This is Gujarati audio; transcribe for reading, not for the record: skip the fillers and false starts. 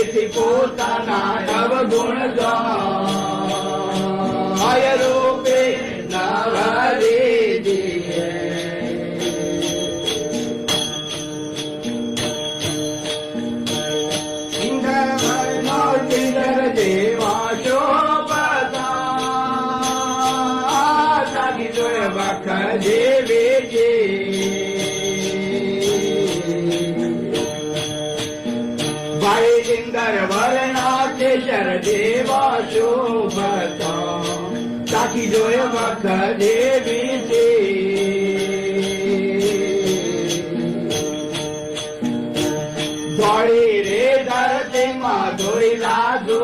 તેથી પોતાના અવગુણ ગાય રૂપે નવરી દીએ ઇન્દ્ર દેવા શોભતા સાગી જોય વખ દેવી ભાઈ ઇન્દ્ર વર્ણા કેશર દેવા શોભતા સાખી જોય વખ દેવી ધોળી રે ધરતીમાં ધોઈ લાગો